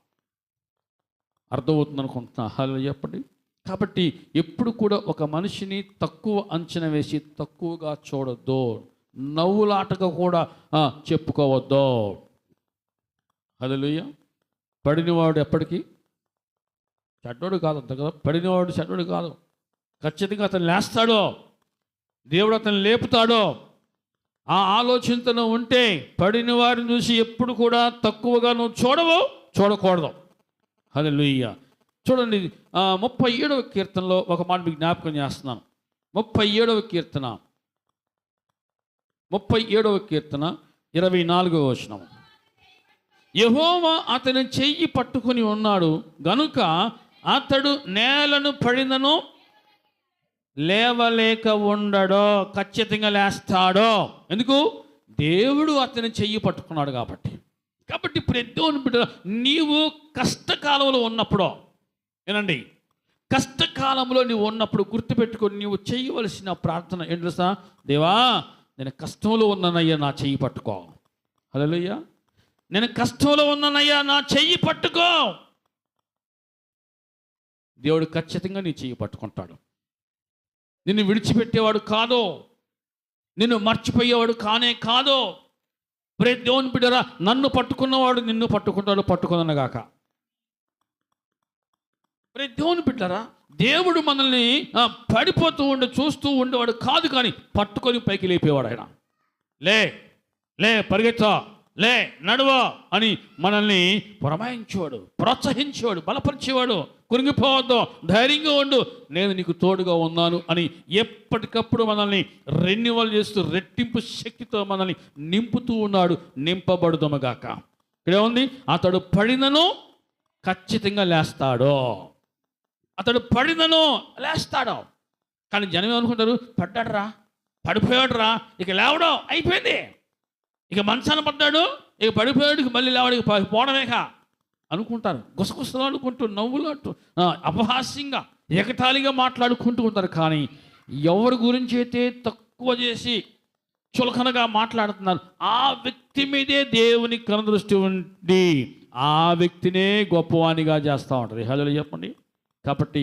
అర్థమవుతుంది అనుకుంటున్నా? హలో చెప్పండి. కాబట్టి ఎప్పుడు కూడా ఒక మనిషిని తక్కువ అంచనా వేసి తక్కువగా చూడొద్దు, నవ్వులాటగా కూడా చెప్పుకోవద్దు. హల్లెలూయా. పడినవాడు ఎప్పటికీ చెడ్డోడు కాదు, అంత కదా. పడినవాడు చెడ్డోడు కాదు, ఖచ్చితంగా అతను లేస్తాడో, దేవుడు అతను లేపుతాడో. ఆ ఆలోచనతో ఉంటే పడిన వారిని చూసి ఎప్పుడు కూడా తక్కువగా నువ్వు చూడకూడదు. హల్లెలూయా. చూడండి, 37వ కీర్తనలో ఒక మాట మీకు జ్ఞాపకం చేస్తున్నాను. 37వ కీర్తన 24వ వచనం. యెహోవా అతని చెయ్యి పట్టుకుని ఉన్నాడు గనుక అతడు నేలను పడినను లేవలేక ఉండడో, ఖచ్చితంగా లేస్తాడో. ఎందుకు? దేవుడు అతని చెయ్యి పట్టుకున్నాడు కాబట్టి. దేవుని బిడ్డ, నీవు కష్టకాలంలో ఉన్నప్పుడు, ఏనండి, కష్టకాలంలో నీవు ఉన్నప్పుడు గుర్తుపెట్టుకొని నీవు చేయవలసిన ప్రార్థన ఏంటి తెలుసా? దేవా, నేను కష్టంలో ఉన్నానయ్యా, నా చెయ్యి పట్టుకో. హల్లెలూయా. నేను కష్టంలో ఉన్నానయ్యా, నా చెయ్యి పట్టుకో. దేవుడు ఖచ్చితంగా నీ చెయ్యి పట్టుకుంటాడు. నిన్ను విడిచిపెట్టేవాడు కాదు, నిన్ను మర్చిపోయేవాడు కాదు. దేవుని బిడ్డరా, నన్ను పట్టుకున్నవాడు నిన్ను పట్టుకున్నాగాక. దేవుని బిడ్డరా, దేవుడు మనల్ని పడిపోతూ చూస్తూ ఉండేవాడు కాదు, కానీ పట్టుకొని పైకి లేపేవాడు. ఆయన లే పరిగెత్తా, లే నడువా అని మనల్ని పురమాయించేవాడు, ప్రోత్సహించేవాడు, బలపరిచేవాడు. కురింగిపోవద్దు, ధైర్యంగా ఉండు, నేను నీకు తోడుగా ఉన్నాను అని ఎప్పటికప్పుడు మనల్ని రెన్యువల్ చేస్తూ రెట్టింపు శక్తితో మనల్ని నింపుతూ ఉన్నాడు. నింపబడుదమగాక. ఇక్కడే ఉంది, అతడు పడినను ఖచ్చితంగా లేస్తాడు. అతడు పడినను లేస్తాడు. కానీ జనం ఏమనుకుంటారు? పడ్డాడురా, పడిపోయాడురా, ఇక లేవడం అయిపోయింది, ఇక మంచాన పడ్డాడు, ఇక పడిపోయాడు, ఇక మళ్ళీ లేవడికి పోవడమేక అనుకుంటారు. గుసగుసలు అనుకుంటూ, నవ్వులాంటూ, అపహాస్యంగా, ఎగటాళిగా మాట్లాడుకుంటూ ఉంటారు. కానీ ఎవరి గురించి అయితే తక్కువ చేసి చులకనగా మాట్లాడుతున్నారు, ఆ వ్యక్తి మీదే దేవుని కనుదృష్టి ఉండి ఆ వ్యక్తినే గొప్పవానిగా చేస్తూ ఉంటుంది. హల్లెలూయా చెప్పండి. కాబట్టి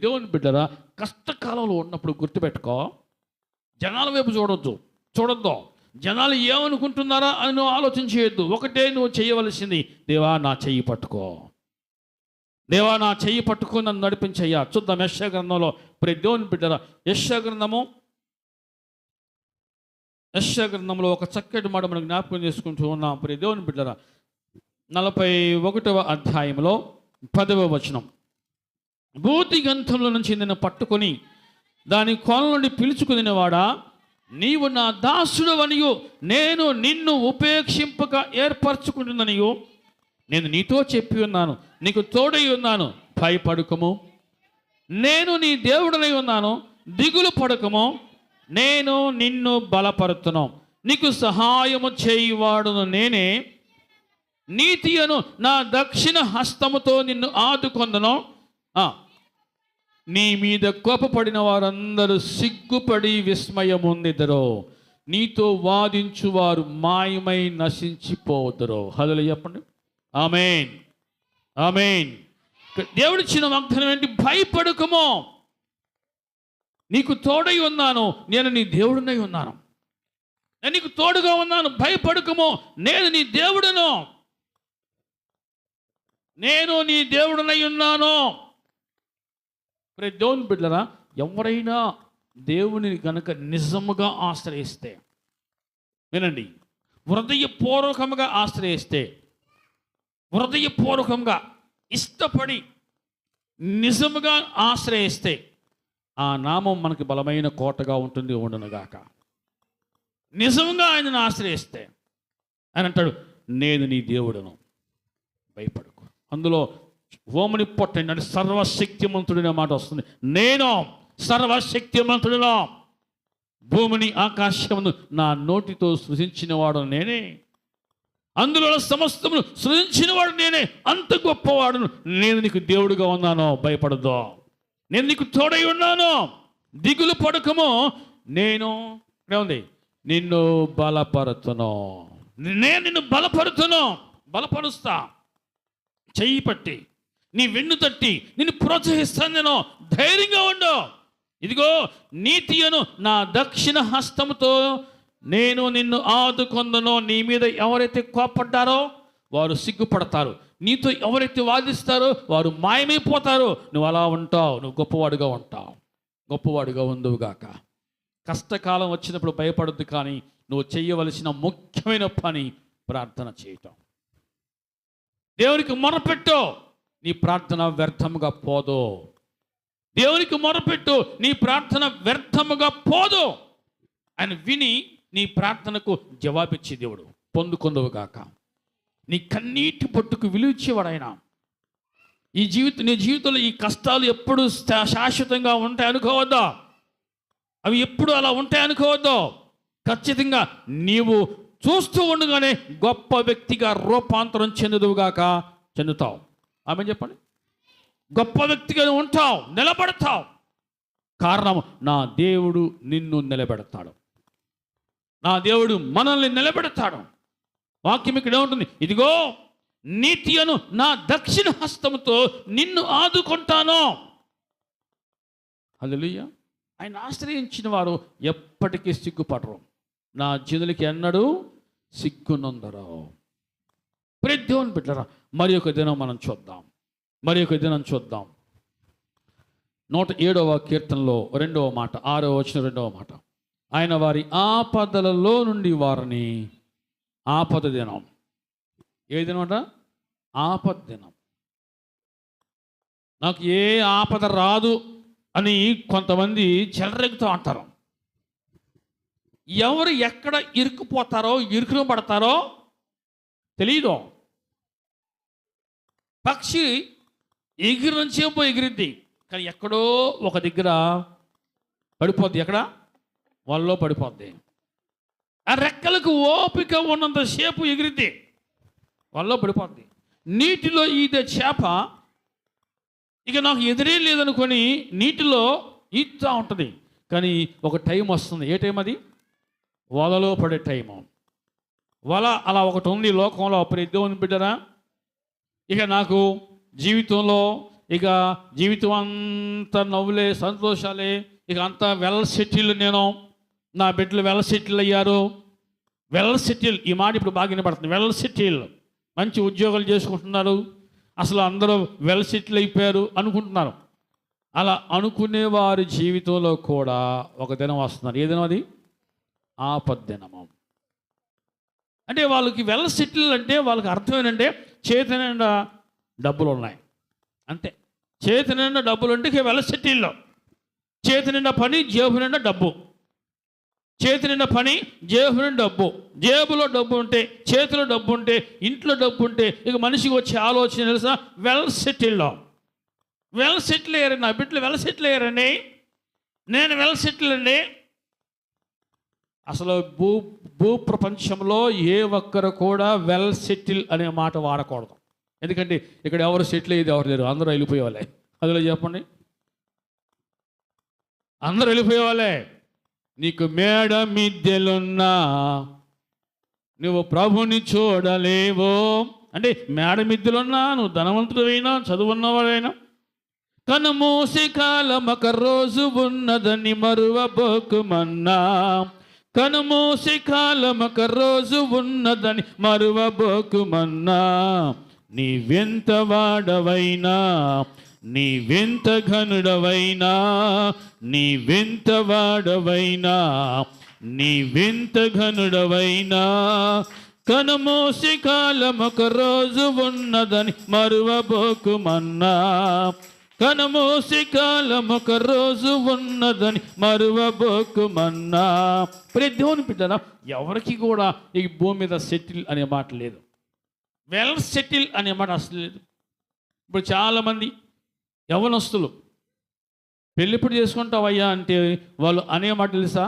దేవుని బిడ్డరా, కష్టకాలంలో ఉన్నప్పుడు గుర్తుపెట్టుకో, జనాల వైపు చూడొద్దు. జనాలు ఏమనుకుంటున్నారా అని నువ్వు ఆలోచించేయద్దు. ఒకటే నువ్వు చేయవలసింది, దేవా నా చెయ్యి పట్టుకో, దేవా నా చెయ్యి పట్టుకో, నన్ను నడిపించయ్యా. చూద్దాం యెషయా గ్రంథంలో. దేవుని బిడ్డరా, యెషయా గ్రంథంలో ఒక చక్కటి మాట మనం జ్ఞాపకం చేసుకుంటూ ఉన్నాం. దేవుని బిడ్డరా, 41వ అధ్యాయంలో 10వ వచనం. భూతి గంధంలో నుంచి నిన్ను పట్టుకొని దాని కొన నుండి పిలుచుకునివాడా, నీవు నా దాసుడవనియు నేను నిన్ను ఉపేక్షింపక ఏర్పరచుకుంటున్ననియు నేను నీతో చెప్పి ఉన్నాను, నీకు తోడై ఉన్నాను, భయపడకము, నేను నీ దేవుడనై ఉన్నాను, దిగులు పడకము, నేను నిన్ను బలపరుతును, నీకు సహాయము చేయువాడును నేనే, నీతి అను నా దక్షిణ హస్తముతో నిన్ను ఆదుకొందును. నీ మీద కోపపడిన వారందరూ సిగ్గుపడి విస్మయముందెదరో, నీతో వాదించువారు మాయమై నశించిపోదురో. హల్లెలూయా చెప్పండి. ఆమేన్, ఆమేన్. దేవుడిచ్చిన వాగ్దానం ఏంటి? భయపడకము, నీకు తోడై ఉన్నాను, నేను నీ దేవుడినై ఉన్నాను, నేను నీకు తోడుగా ఉన్నాను, భయపడకము, నేను నీ దేవుడును, నేను నీ దేవుడినై ఉన్నాను. దేవుని బిడ్డలారా, ఎవరైనా దేవుని గనుక నిజముగా ఆశ్రయిస్తే, వినండి, హృదయపూర్వకంగా ఆశ్రయిస్తే, హృదయపూర్వకంగా ఇష్టపడి నిజముగా ఆశ్రయిస్తే, ఆ నామం మనకి బలమైన కోటగా ఉంటుంది ఉండునుగాక. నిజంగా ఆయనను ఆశ్రయిస్తే ఆయన అంటాడు, నేను నీ దేవుడును, భయపడకు. అందులో ఓమని పొట్టండి అంటే సర్వశక్తిమంతుడిన మాట వస్తుంది. నేను సర్వశక్తిమంతుడిలో భూమిని ఆకాశమును నా నోటితో సృజించిన వాడు నేనే, అందులో సమస్తమును సృజించిన వాడు నేనే, అంత గొప్పవాడును, నేను నీకు దేవుడిగా ఉన్నాను, భయపడదు, నేను నీకు తోడై ఉన్నాను, దిగులు పడకము, నేను ఏముంది నిన్ను బలపరుతును, నేను నిన్ను బలపరుతును, బలపరుస్తా, చెయ్యి పట్టి నీ వెన్ను తట్టి నిన్ను ప్రోత్సహిస్తాను, నేను ధైర్యంగా ఉండు, ఇదిగో నీతి అను నా దక్షిణ హస్తముతో నేను నిన్ను ఆదుకొందును. నీ మీద ఎవరైతే కోపడ్డారో వారు సిగ్గుపడతారు, నీతో ఎవరైతే వాదిస్తారో వారు మాయమైపోతారు. నువ్వు అలా ఉంటావు, నువ్వు గొప్పవాడుగా ఉంటావు, గొప్పవాడుగా ఉందువుగాక. కష్టకాలం వచ్చినప్పుడు భయపడద్దు, కానీ నువ్వు చేయవలసిన ముఖ్యమైన పని ప్రార్థన చేయటం. దేవునికి మొరపెట్టు, నీ ప్రార్థన వ్యర్థముగా పోదు. దేవునికి మొరపెట్టు, నీ ప్రార్థన వ్యర్థముగా పోదు. ఆయన విని నీ ప్రార్థనకు జవాబిచ్చి దేవుడు పొందుకొందువుగాక. నీ కన్నీటి పొట్టుకు విలువిచ్చేవాడు ఆయన. నీ జీవితంలో ఈ కష్టాలు ఎప్పుడు శాశ్వతంగా ఉంటాయి అనుకోవద్దా, అవి ఎప్పుడు అలా ఉంటాయి అనుకోవద్దు. ఖచ్చితంగా నీవు చూస్తూ ఉండగానే గొప్ప వ్యక్తిగా రూపాంతరం చెందుతావు. ఆమె చెప్పండి. గొప్ప వ్యక్తిగా ఉంటావు, నిలబడతావు. కారణం, నా దేవుడు నిన్ను నిలబెడతాడు, నా దేవుడు మనల్ని నిలబెడతాడు. వాక్యం ఇక్కడ ఉంటుంది, ఇదిగో నీతి అను నా దక్షిణ హస్తముతో నిన్ను ఆదుకుంటాను. హల్లెలూయా. ఆయన ఆశ్రయించిన వారు ఎప్పటికీ సిగ్గుపడరు, నా జనులకి ఎన్నడూ సిగ్గునందరు. ప్రతి దేవుని బిడ్డరా, మరి ఒక దినం మనం చూద్దాం, 107వ కీర్తనలో 2వ మాట, 6వ వచనం 2వ మాట, ఆయన వారి ఆపదలలో నుండి వారిని, ఆపద దినం, ఏ దినం అంట? ఆపద దినం. నాకు ఏ ఆపద రాదు అని కొంతమంది చెలరెగుతూ అంటారు. ఎవరు ఎక్కడ ఇరుక్కుపోతారో, ఇరుకును పడతారో తెలీదు. పక్షి ఎగిరి నుంచే పోయి ఎగిరిద్ది, కానీ ఎక్కడో ఒక దగ్గర పడిపోద్ది. ఎక్కడ? వాళ్ళలో పడిపోద్ది. ఆ రెక్కలకు ఓపిక ఉన్నంతసేపు ఎగిరిద్ది, వాళ్ళలో పడిపోద్ది. నీటిలో ఈదే చేప ఇక నాకు ఎదురే లేదనుకొని నీటిలో ఈదుతూ ఉంటుంది, కానీ ఒక టైం వస్తుంది. ఏ టైం అది? వలలో పడే టైము. వల అలా ఒకటి ఉంది లోకంలో. అప్పుడు దేవుని బిడ్డరా, ఇక నాకు జీవితంలో ఇక జీవితం అంతా నవ్వులే, సంతోషాలే, ఇక అంతా వెల్ సెటిల్, నేను నా బిడ్డలు వెల్ సెటిల్ అయ్యారు. వెల్ సెటిల్, ఈ మాట ఇప్పుడు బాగా వినపడుతుంది. వెల్ సెటిల్, మంచి ఉద్యోగాలు చేసుకుంటున్నారు, అసలు అందరూ వెల్ సెటిల్ అయిపోయారు అనుకుంటున్నారు. అలా అనుకునే వారి జీవితంలో కూడా ఒక దినం వస్తున్నారు. ఏ దినం అది? ఆపద్దినము. అంటే వాళ్ళకి వెల్ సెటిల్ అంటే వాళ్ళకి అర్థం ఏంటంటే చేతి నిండా డబ్బులు ఉన్నాయి అంతే. చేతి నిండా డబ్బులు అంటే వెల్ సెటిల్లో. చేతి నిండా పని, జేబు నిండా డబ్బు. చేతి నిండా పని, జేబు నిండా డబ్బు. జేబులో డబ్బు ఉంటే, చేతిలో డబ్బు ఉంటే, ఇంట్లో డబ్బు ఉంటే ఇక మనిషికి వచ్చే ఆలోచన తెలుసా? Well settled. వెల్ సెటిల్ అయ్యారు నా బిడ్డలు, వెల్ సెటిల్ అయ్యారండి. నేను వెల్ సెటిల్ అండి. అసలు భూ ప్రపంచంలో ఏ ఒక్కరు కూడా వెల్ సెటిల్ అనే మాట వాడకూడదు. ఎందుకంటే ఇక్కడ ఎవరు సెటిల్ అయ్యేది ఎవరు లేరు, అందరూ వెళ్ళిపోయేవాళ్ళే. అందులో చెప్పండి, అందరూ వెళ్ళిపోయేవాళ్ళే. నీకు మేడ మిద్దెలున్నా నువ్వు ప్రభుని చూడలేవో. అంటే మేడ మిద్దెలున్నా, నువ్వు ధనవంతుడైనా, చదువున్నవాడైనా, కనుమూసి కాలమొక రోజు ఉన్నదని మరువబోకుమన్నా. కనుమూసి కాలమొక రోజు ఉన్నదని మరువబోకుమన్నా. నీవెంత వాడవైనా, నీవెంత ఘనుడవైనా, నీవెంత వాడవైనా, నీవెంత ఘనుడవైనా, కనుమూసి కాలమొక రోజు ఉన్నదని మరువబోకుమన్నా. కనుమూసి కాలమొక రోజు ఉన్నదని మరువబోకుమన్నా. దేవుని బిడ్డలా, ఎవరికి కూడా ఈ భూమి మీద సెటిల్ అనే మాట లేదు. వెల్ సెటిల్ అనే మాట అసలు లేదు. ఇప్పుడు చాలామంది యవ్వనస్తులు పెళ్ళిప్పుడు చేసుకుంటావయ్యా అంటే వాళ్ళు అనే మాట తెలుసా?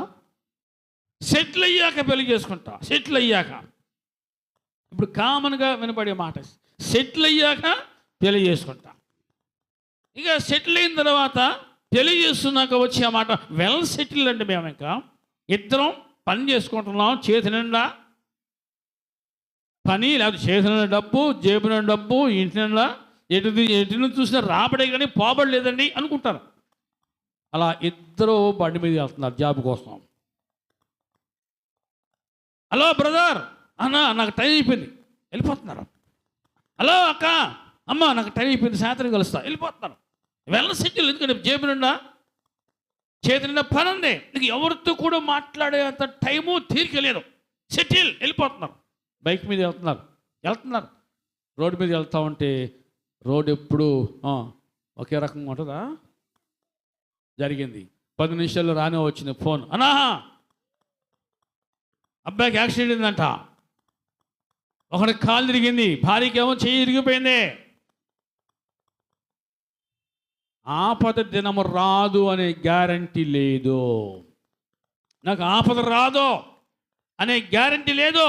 సెటిల్ అయ్యాక పెళ్లి చేసుకుంటా, సెటిల్ అయ్యాక. ఇప్పుడు కామన్గా వినపడే మాట సెటిల్ అయ్యాక పెళ్లి చేసుకుంటా. ఇక సెటిల్ అయిన తర్వాత పెళ్లి చేస్తున్నాక వచ్చే మాట వెల్ సెటిల్ అంటే మేము ఇంకా ఇద్దరం పని చేసుకుంటున్నాం, చేతి నిండా పని, లేకపోతే చేతి నిండా డబ్బు, జేబు నిండా డబ్బు, ఇంటి నిండా ఎటు నుంచి చూసినా రాబడే కానీ పోబడి లేదండి అనుకుంటారు. అలా ఇద్దరు బండి మీద వెళ్తున్నారు జాబ్ కోసం. హలో బ్రదర్, అన్న నాకు టైం అయిపోయింది, వెళ్ళిపోతున్నారు. హలో అక్క, అమ్మ నాకు టైం అయిపోయింది, సాయంత్రం కలుస్తా, వెళ్ళిపోతున్నారు. Well settle. ఎందుకంటే జేబు నిండా, చేతి నిండా పని ఉంది. నీకు ఎవరితో కూడా మాట్లాడేంత టైము తీరిక లేదు. సెటిల్, వెళ్ళిపోతున్నారు. బైక్ మీద వెళ్తున్నారు. రోడ్డు మీద వెళ్తా ఉంటే రోడ్ ఎప్పుడు ఒకే రకంగా ఉంటుందా? జరిగింది 10 నిమిషాల్లో రానే వచ్చింది ఫోన్, అన్నా అబ్బాయికి యాక్సిడెంట్ అయిందంట, ఒకడికి కాలు తిరిగింది, భార్యకి ఏమో చెయ్యి ఇరిగిపోయింది. ఆపద దినము రాదు అనే గ్యారంటీ లేదు. నాకు ఆపద రాదు అనే గ్యారంటీ లేదు.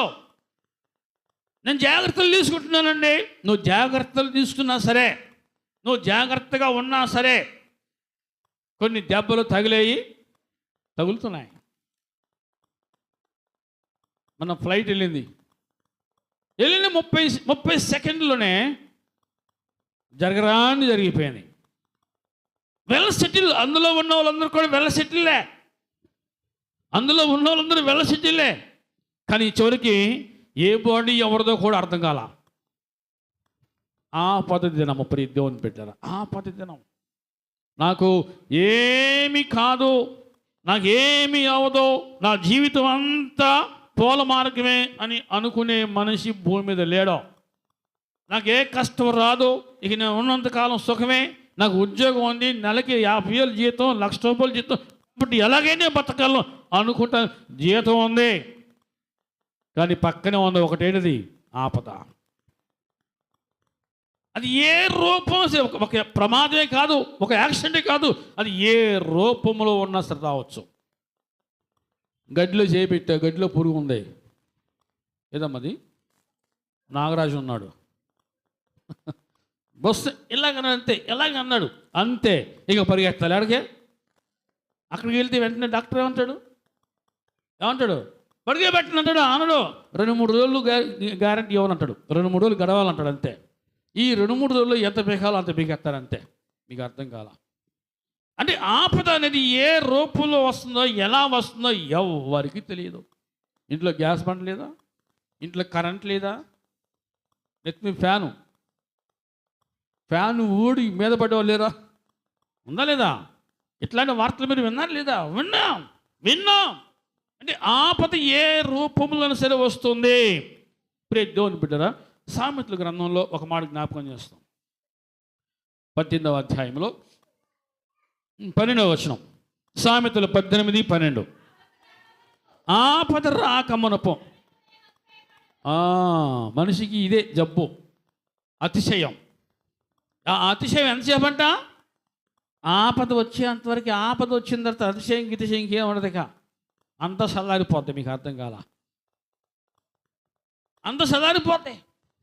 నేను జాగ్రత్తలు తీసుకుంటున్నానండి. నువ్వు జాగ్రత్తలు తీసుకున్నా సరే, నువ్వు జాగ్రత్తగా ఉన్నా సరే కొన్ని దెబ్బలు తగులుతున్నాయి. మన ఫ్లైట్ వెళ్ళింది 30 సెకండ్లోనే జరిగిపోయింది. Well settle. అందులో ఉన్న వాళ్ళందరూ కూడా వెల్ సెటిల్లే. అందులో ఉన్న వాళ్ళందరూ వెల్ సెటిల్లే. కానీ చివరికి ఏ బాడీ ఎవరిదో కూడా అర్థం కాల. ఆ పద్ధతి దినము ప్రియ దేవుని పెట్టారు. ఆ పద్ధతి దినం నాకు ఏమి కాదు, నాకేమి అవదో, నా జీవితం అంతా పూల మార్గమే అని అనుకునే మనిషి భూమి మీద లేడో. నాకు ఏ కష్టం రాదు, ఇక నేను ఉన్నంతకాలం సుఖమే, నాకు ఉద్యోగం ఉంది, నెలకి 50,000 జీతం, 1,00,000 రూపాయలు జీతం, ఇప్పుడు ఎలాగైనా బతకాలను అనుకుంటా. జీతం ఉంది కానీ పక్కనే ఉంది ఒకటేంటిది? ఆపద. అది ఏ రూపం, ఒక ప్రమాదమే కాదు, ఒక యాక్సిడెంటే కాదు, అది ఏ రూపంలో ఉన్నా సరే రావచ్చు. గడ్డిలో చేపెట్టా, గడ్డిలో పురుగు ఉంది, ఏదమ్మది? నాగరాజు ఉన్నాడు, బస్సు ఎలాగన్నాడు అంతే. ఇక పరిగెత్తాలి అడిగే. అక్కడికి వెళ్తే వెంటనే డాక్టర్ ఏమంటాడు పరిగెబెట్టనంటాడు, అనడు. 2-3 రోజులు గ్యారంటీ ఇవ్వనంటాడు, 2-3 రోజులు గడవాలంటాడు అంతే. ఈ 2-3 రోజుల్లో ఎంత పీకాలో అంత పీకెత్తారంతే. మీకు అర్థం కాల. అంటే ఆపద అనేది ఏ రూపంలో వస్తుందో, ఎలా వస్తుందో ఎవరికి తెలియదు. ఇంట్లో గ్యాస్ బండ లేదా, ఇంట్లో కరెంట్ లేదా, నెత్తి ఫ్యాను ఊడి మీద పడేవాళ్ళు లేరా? ఉందా లేదా? ఇట్లాంటి వార్తలు మీరు విన్నారు లేదా? విన్నాం. అంటే ఆపద ఏ రూపంలో సరే వస్తుంది. ప్రియ దేవుని బిడ్డరా, సామెతల గ్రంథంలో ఒక మాట జ్ఞాపకం చేస్తాం. 18వ అధ్యాయంలో 12వ వచనం. సామెతలు 18:12. ఆపద రాకమునపు. మనిషికి ఇదే జబ్బు, అతిశయం. ఆ అతిశయం ఎంతసేపు అంట? ఆపద వచ్చేంతవరకు. ఆపద వచ్చిన తర్వాత అతిశయం గితిశయం ఇంకేం ఉండదు. ఇక అంత చల్లారిపోద్ది. మీకు అర్థం కాల? అంత చల్లారిపోతాయి.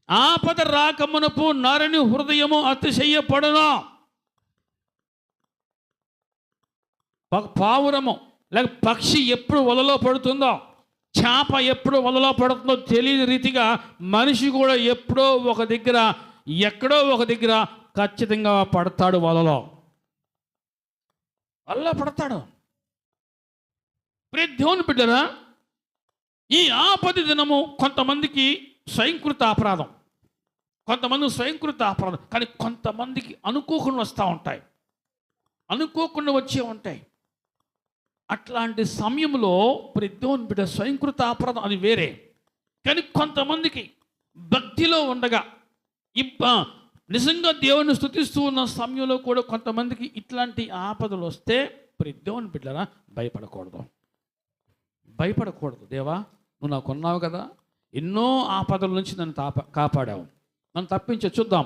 ఆపద రాకమునపు నరుని హృదయము అతిశయపడును. పావురము లేక పక్షి ఎప్పుడు వలలో పడుతుందో, చేప ఎప్పుడు వలలో పడుతుందో తెలియని రీతిగా మనిషి కూడా ఎప్పుడో ఒక దగ్గర, ఎక్కడో ఒక దగ్గర ఖచ్చితంగా పడతాడు. వలలో పడతాడు. ప్రియ దేవుని బిడ్డరా, ఈ ఆపద దినము కొంతమందికి స్వయంకృత అపరాధం, కొంతమంది స్వయంకృత అపరాధం. కానీ కొంతమందికి అనుకోకుండా వస్తూ ఉంటాయి, అనుకోకుండా వచ్చే ఉంటాయి. అట్లాంటి సమయంలో ప్రియ దేవుని బిడ్డ స్వయంకృత అపరాధం అది వేరే. కానీ కొంతమందికి భక్తిలో ఉండగా నిజంగా దేవుని స్తుతిస్తూ ఉన్న సమయంలో కూడా కొంతమందికి ఇట్లాంటి ఆపదలు వస్తే ప్రియ దేవుని బిడ్డరా భయపడకూడదు. దేవా నువ్వు నాకు ఉన్నావు కదా, ఎన్నో ఆపదల నుంచి నన్ను కాపాడావు, నన్ను తప్పించే. చూద్దాం